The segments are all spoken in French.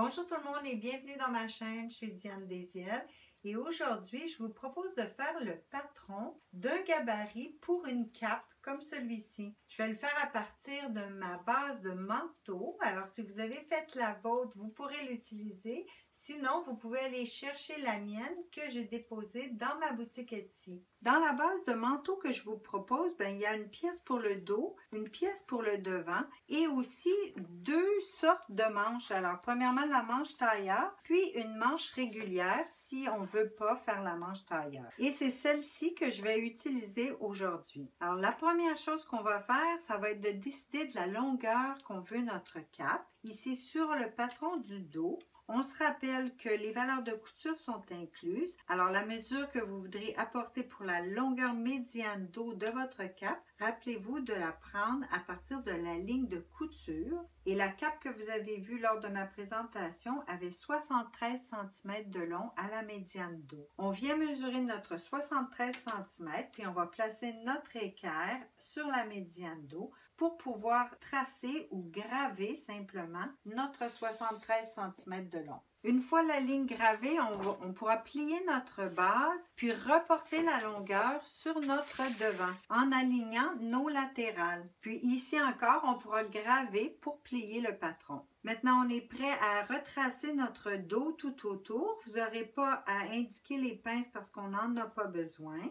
Bonjour tout le monde et bienvenue dans ma chaîne, je suis Diane Désiel et aujourd'hui je vous propose de faire le patron d'un gabarit pour une cape comme celui-ci. Je vais le faire à partir de ma base de manteau, alors si vous avez fait la vôtre vous pourrez l'utiliser, sinon vous pouvez aller chercher la mienne que j'ai déposée dans ma boutique Etsy. Dans la base de manteau que je vous propose, il y a une pièce pour le dos, une pièce pour le devant et aussi deux sortes de manches. Alors premièrement la manche tailleur, puis une manche régulière si on ne veut pas faire la manche tailleur. Et c'est celle-ci que je vais utiliser aujourd'hui. Alors la première chose qu'on va faire, ça va être de décider de la longueur qu'on veut notre cape. Ici sur le patron du dos, on se rappelle que les valeurs de couture sont incluses. Alors, la mesure que vous voudrez apporter pour la longueur médiane dos de votre cape, rappelez-vous de la prendre à partir de la ligne de couture. Et la cape que vous avez vue lors de ma présentation avait 73 cm de long à la médiane dos. On vient mesurer notre 73 cm, puis on va placer notre équerre sur la médiane dos pour pouvoir tracer ou graver simplement notre 73 cm de long. Une fois la ligne gravée, on pourra plier notre base puis reporter la longueur sur notre devant en alignant nos latérales. Puis ici encore, on pourra graver pour plier le patron. Maintenant, on est prêt à retracer notre dos tout autour. Vous n'aurez pas à indiquer les pinces parce qu'on n'en a pas besoin.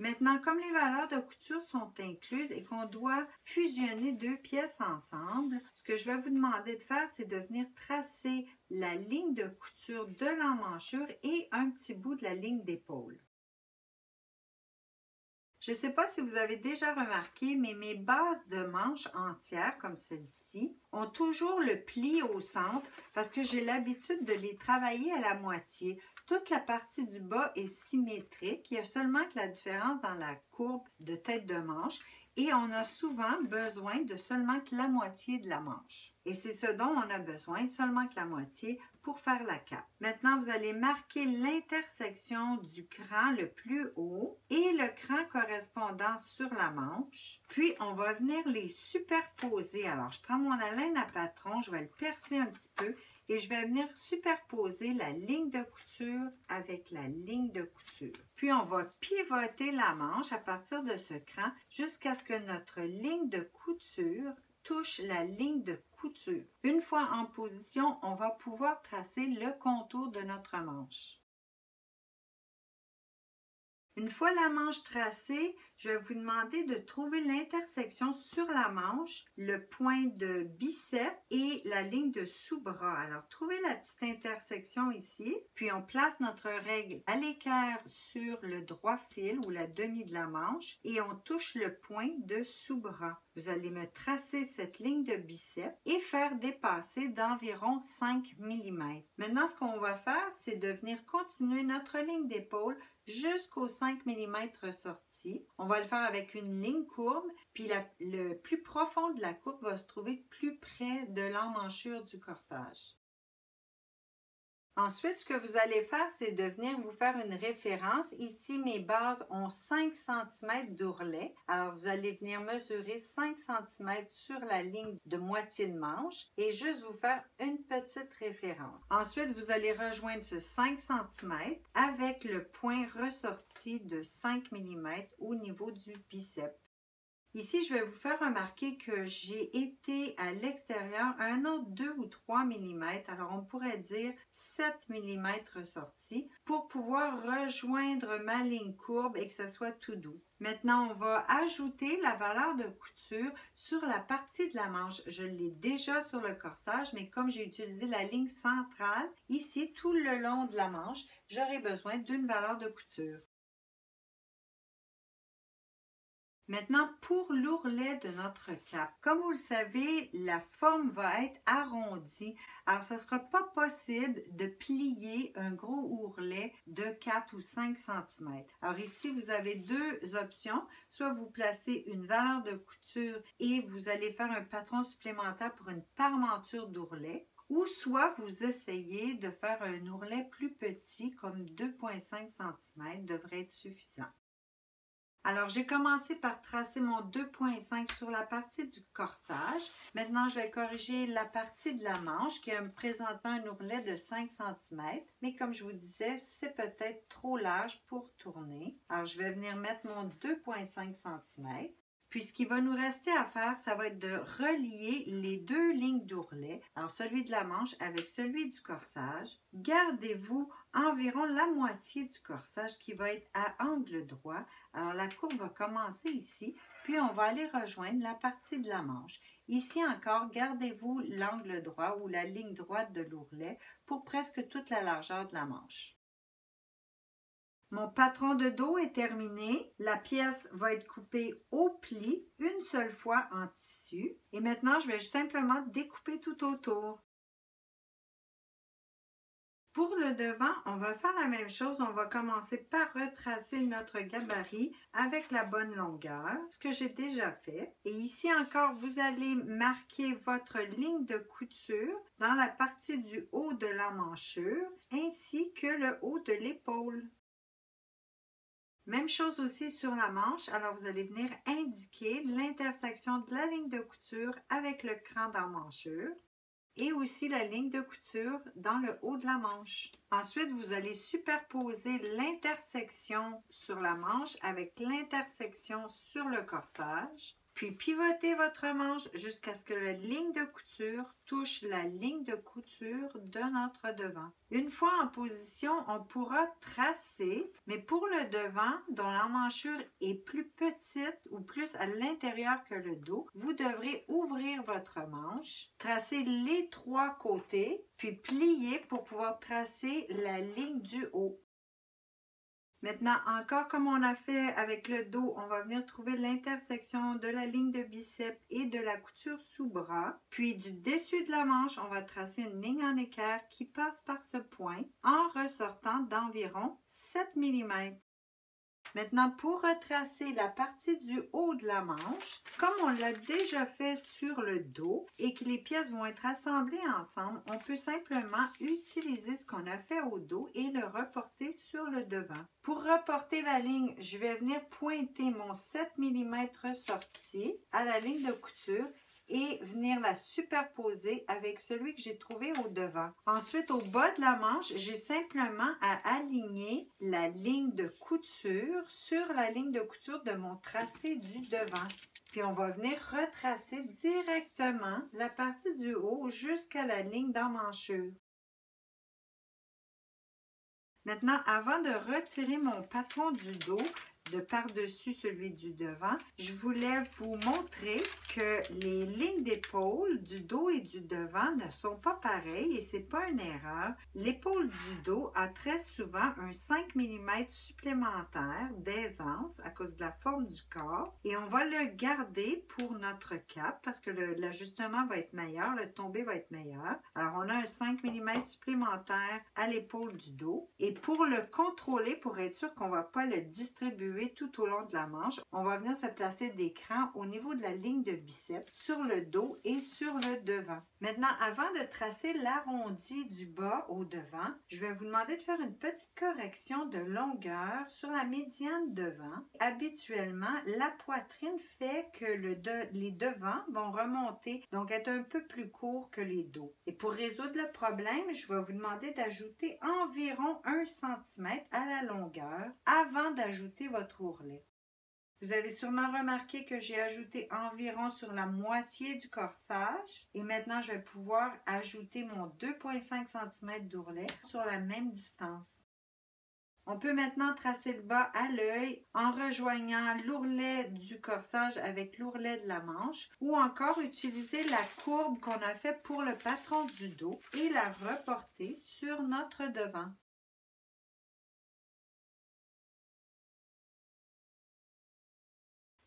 Maintenant, comme les valeurs de couture sont incluses et qu'on doit fusionner deux pièces ensemble, ce que je vais vous demander de faire, c'est de venir tracer la ligne de couture de l'emmanchure et un petit bout de la ligne d'épaule. Je ne sais pas si vous avez déjà remarqué, mais mes bases de manches entières, comme celle-ci, ont toujours le pli au centre parce que j'ai l'habitude de les travailler à la moitié. Toute la partie du bas est symétrique, il y a seulement que la différence dans la courbe de tête de manche et on a souvent besoin de seulement que la moitié de la manche. Et c'est ce dont on a besoin, seulement que la moitié pour faire la cape. Maintenant, vous allez marquer l'intersection du cran le plus haut et le cran correspondant sur la manche. Puis, on va venir les superposer. Alors, je prends mon haleine à patron, je vais le percer un petit peu et je vais venir superposer la ligne de couture avec la ligne de couture. Puis, on va pivoter la manche à partir de ce cran jusqu'à ce que notre ligne de couture touche la ligne de couture. Une fois en position, on va pouvoir tracer le contour de notre manche. Une fois la manche tracée, je vais vous demander de trouver l'intersection sur la manche, le point de biceps et la ligne de sous-bras. Alors, trouvez la petite intersection ici, puis on place notre règle à l'équerre sur le droit fil ou la demi de la manche et on touche le point de sous-bras. Vous allez me tracer cette ligne de biceps et faire dépasser d'environ 5 mm. Maintenant, ce qu'on va faire, c'est de venir continuer notre ligne d'épaule jusqu'aux 5 mm ressortis. On va le faire avec une ligne courbe, puis le plus profond de la courbe va se trouver plus près de l'emmanchure du corsage. Ensuite, ce que vous allez faire, c'est de venir vous faire une référence. Ici, mes bases ont 5 cm d'ourlet. Alors, vous allez venir mesurer 5 cm sur la ligne de moitié de manche et juste vous faire une petite référence. Ensuite, vous allez rejoindre ce 5 cm avec le point ressorti de 5 mm au niveau du biceps. Ici, je vais vous faire remarquer que j'ai été à l'extérieur un autre 2 ou 3 mm, alors on pourrait dire 7 mm ressortis pour pouvoir rejoindre ma ligne courbe et que ça soit tout doux. Maintenant, on va ajouter la valeur de couture sur la partie de la manche. Je l'ai déjà sur le corsage, mais comme j'ai utilisé la ligne centrale, ici, tout le long de la manche, j'aurai besoin d'une valeur de couture. Maintenant, pour l'ourlet de notre cape, comme vous le savez, la forme va être arrondie. Alors, ce ne sera pas possible de plier un gros ourlet de 4 ou 5 cm. Alors ici, vous avez deux options. Soit vous placez une valeur de couture et vous allez faire un patron supplémentaire pour une parmenture d'ourlet. Ou soit vous essayez de faire un ourlet plus petit, comme 2,5 cm devrait être suffisant. Alors, j'ai commencé par tracer mon 2,5 sur la partie du corsage. Maintenant, je vais corriger la partie de la manche qui a présentement un ourlet de 5 cm. Mais comme je vous disais, c'est peut-être trop large pour tourner. Alors, je vais venir mettre mon 2,5 cm. Puis, ce qu'il va nous rester à faire, ça va être de relier les deux lignes d'ourlet. Alors, celui de la manche avec celui du corsage. Gardez-vous environ la moitié du corsage qui va être à angle droit. Alors, la courbe va commencer ici, puis on va aller rejoindre la partie de la manche. Ici encore, gardez-vous l'angle droit ou la ligne droite de l'ourlet pour presque toute la largeur de la manche. Mon patron de dos est terminé. La pièce va être coupée au pli une seule fois en tissu. Et maintenant, je vais simplement découper tout autour. Pour le devant, on va faire la même chose. On va commencer par retracer notre gabarit avec la bonne longueur, ce que j'ai déjà fait. Et ici encore, vous allez marquer votre ligne de couture dans la partie du haut de l'emmanchure ainsi que le haut de l'épaule. Même chose aussi sur la manche, alors vous allez venir indiquer l'intersection de la ligne de couture avec le cran d'emmanchure et aussi la ligne de couture dans le haut de la manche. Ensuite, vous allez superposer l'intersection sur la manche avec l'intersection sur le corsage. Puis pivotez votre manche jusqu'à ce que la ligne de couture touche la ligne de couture de notre devant. Une fois en position, on pourra tracer, mais pour le devant, dont l'emmanchure est plus petite ou plus à l'intérieur que le dos, vous devrez ouvrir votre manche, tracer les trois côtés, puis plier pour pouvoir tracer la ligne du haut. Maintenant, encore comme on a fait avec le dos, on va venir trouver l'intersection de la ligne de biceps et de la couture sous bras. Puis du dessus de la manche, on va tracer une ligne en équerre qui passe par ce point en ressortant d'environ 7 mm. Maintenant, pour retracer la partie du haut de la manche, comme on l'a déjà fait sur le dos et que les pièces vont être assemblées ensemble, on peut simplement utiliser ce qu'on a fait au dos et le reporter sur le devant. Pour reporter la ligne, je vais venir pointer mon 7 mm ressorti à la ligne de couture et venir la superposer avec celui que j'ai trouvé au devant. Ensuite, au bas de la manche, j'ai simplement à aligner la ligne de couture sur la ligne de couture de mon tracé du devant. Puis on va venir retracer directement la partie du haut jusqu'à la ligne d'emmanchure. Maintenant, avant de retirer mon patron du dos, de par-dessus celui du devant, je voulais vous montrer que les lignes d'épaule du dos et du devant ne sont pas pareilles et c'est pas une erreur. L'épaule du dos a très souvent un 5 mm supplémentaire d'aisance à cause de la forme du corps et on va le garder pour notre cape parce que l'ajustement va être meilleur, le tombé va être meilleur. Alors on a un 5 mm supplémentaire à l'épaule du dos et pour le contrôler, pour être sûr qu'on ne va pas le distribuer tout au long de la manche, on va venir se placer des crans au niveau de la ligne de biceps, sur le dos et sur le devant. Maintenant, avant de tracer l'arrondi du bas au devant, je vais vous demander de faire une petite correction de longueur sur la médiane devant. Habituellement, la poitrine fait que les devants vont remonter, donc être un peu plus courts que les dos. Et pour résoudre le problème, je vais vous demander d'ajouter environ 1 cm à la longueur avant d'ajouter votre ourlet. Vous avez sûrement remarqué que j'ai ajouté environ sur la moitié du corsage et maintenant je vais pouvoir ajouter mon 2,5 cm d'ourlet sur la même distance. On peut maintenant tracer le bas à l'œil en rejoignant l'ourlet du corsage avec l'ourlet de la manche ou encore utiliser la courbe qu'on a fait pour le patron du dos et la reporter sur notre devant.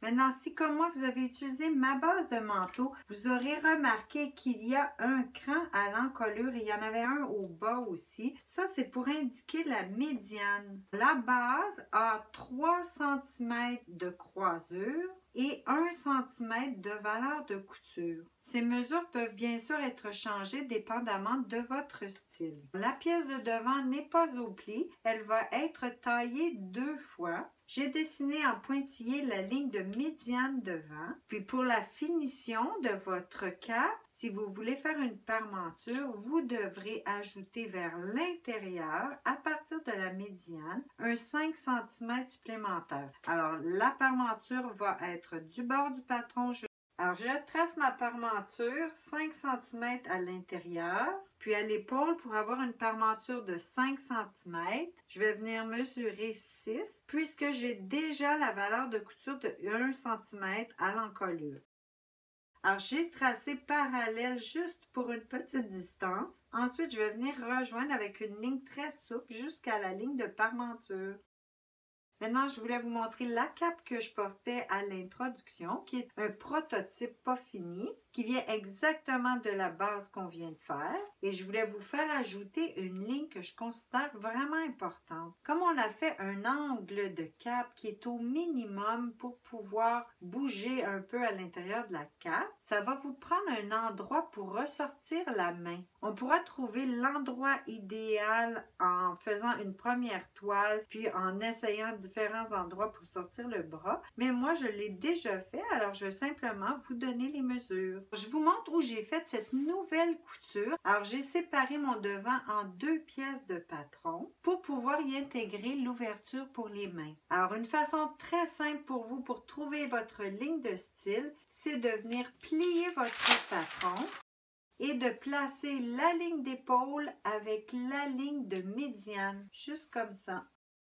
Maintenant, si comme moi, vous avez utilisé ma base de manteau, vous aurez remarqué qu'il y a un cran à l'encolure. Il y en avait un au bas aussi. Ça, c'est pour indiquer la médiane. La base a 3 cm de croisure et 1 cm de valeur de couture. Ces mesures peuvent bien sûr être changées dépendamment de votre style. La pièce de devant n'est pas au pli, elle va être taillée 2 fois. J'ai dessiné en pointillé la ligne de médiane devant. Puis pour la finition de votre cape, si vous voulez faire une parmenture, vous devrez ajouter vers l'intérieur, à partir de la médiane, un 5 cm supplémentaire. Alors la parmenture va être du bord du patron. Alors, je trace ma parmenture 5 cm à l'intérieur, puis à l'épaule pour avoir une parmenture de 5 cm. Je vais venir mesurer 6 puisque j'ai déjà la valeur de couture de 1 cm à l'encolure. Alors, j'ai tracé parallèle juste pour une petite distance. Ensuite, je vais venir rejoindre avec une ligne très souple jusqu'à la ligne de parmenture. Maintenant, je voulais vous montrer la cape que je portais à l'introduction, qui est un prototype pas fini, qui vient exactement de la base qu'on vient de faire. Et je voulais vous faire ajouter une ligne que je considère vraiment importante. Comme on a fait un angle de cape qui est au minimum pour pouvoir bouger un peu à l'intérieur de la cape, ça va vous prendre un endroit pour ressortir la main. On pourra trouver l'endroit idéal en faisant une première toile, puis en essayant différents endroits pour sortir le bras. Mais moi, je l'ai déjà fait, alors je vais simplement vous donner les mesures. Je vous montre où j'ai fait cette nouvelle couture. Alors, j'ai séparé mon devant en 2 pièces de patron pour pouvoir y intégrer l'ouverture pour les mains. Alors, une façon très simple pour vous pour trouver votre ligne de style, c'est de venir plier votre patron et de placer la ligne d'épaule avec la ligne de médiane, juste comme ça.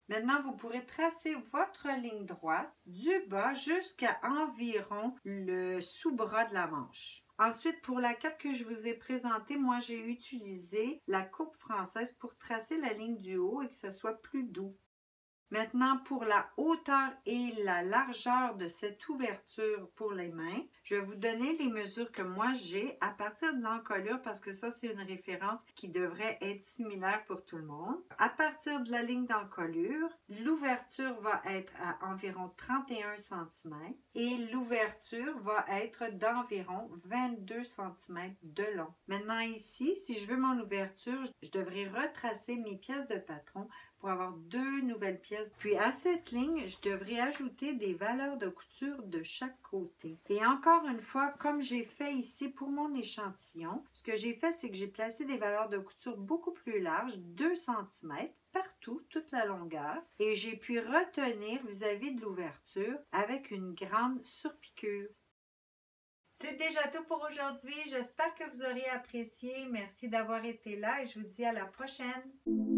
Maintenant, vous pourrez tracer votre ligne droite du bas jusqu'à environ le sous-bras de la manche. Ensuite, pour la cape que je vous ai présentée, moi j'ai utilisé la coupe française pour tracer la ligne du haut et que ce soit plus doux. Maintenant, pour la hauteur et la largeur de cette ouverture pour les mains, je vais vous donner les mesures que moi j'ai à partir de l'encolure parce que ça, c'est une référence qui devrait être similaire pour tout le monde. À partir de la ligne d'encolure, l'ouverture va être à environ 31 cm et l'ouverture va être d'environ 22 cm de long. Maintenant ici, si je veux mon ouverture, je devrais retracer mes pièces de patron pour avoir 2 nouvelles pièces. Puis à cette ligne, je devrais ajouter des valeurs de couture de chaque côté. Et encore une fois, comme j'ai fait ici pour mon échantillon, ce que j'ai fait, c'est que j'ai placé des valeurs de couture beaucoup plus larges, 2 cm, partout, toute la longueur. Et j'ai pu retenir vis-à-vis de l'ouverture avec une grande surpiqûre. C'est déjà tout pour aujourd'hui. J'espère que vous aurez apprécié. Merci d'avoir été là et je vous dis à la prochaine.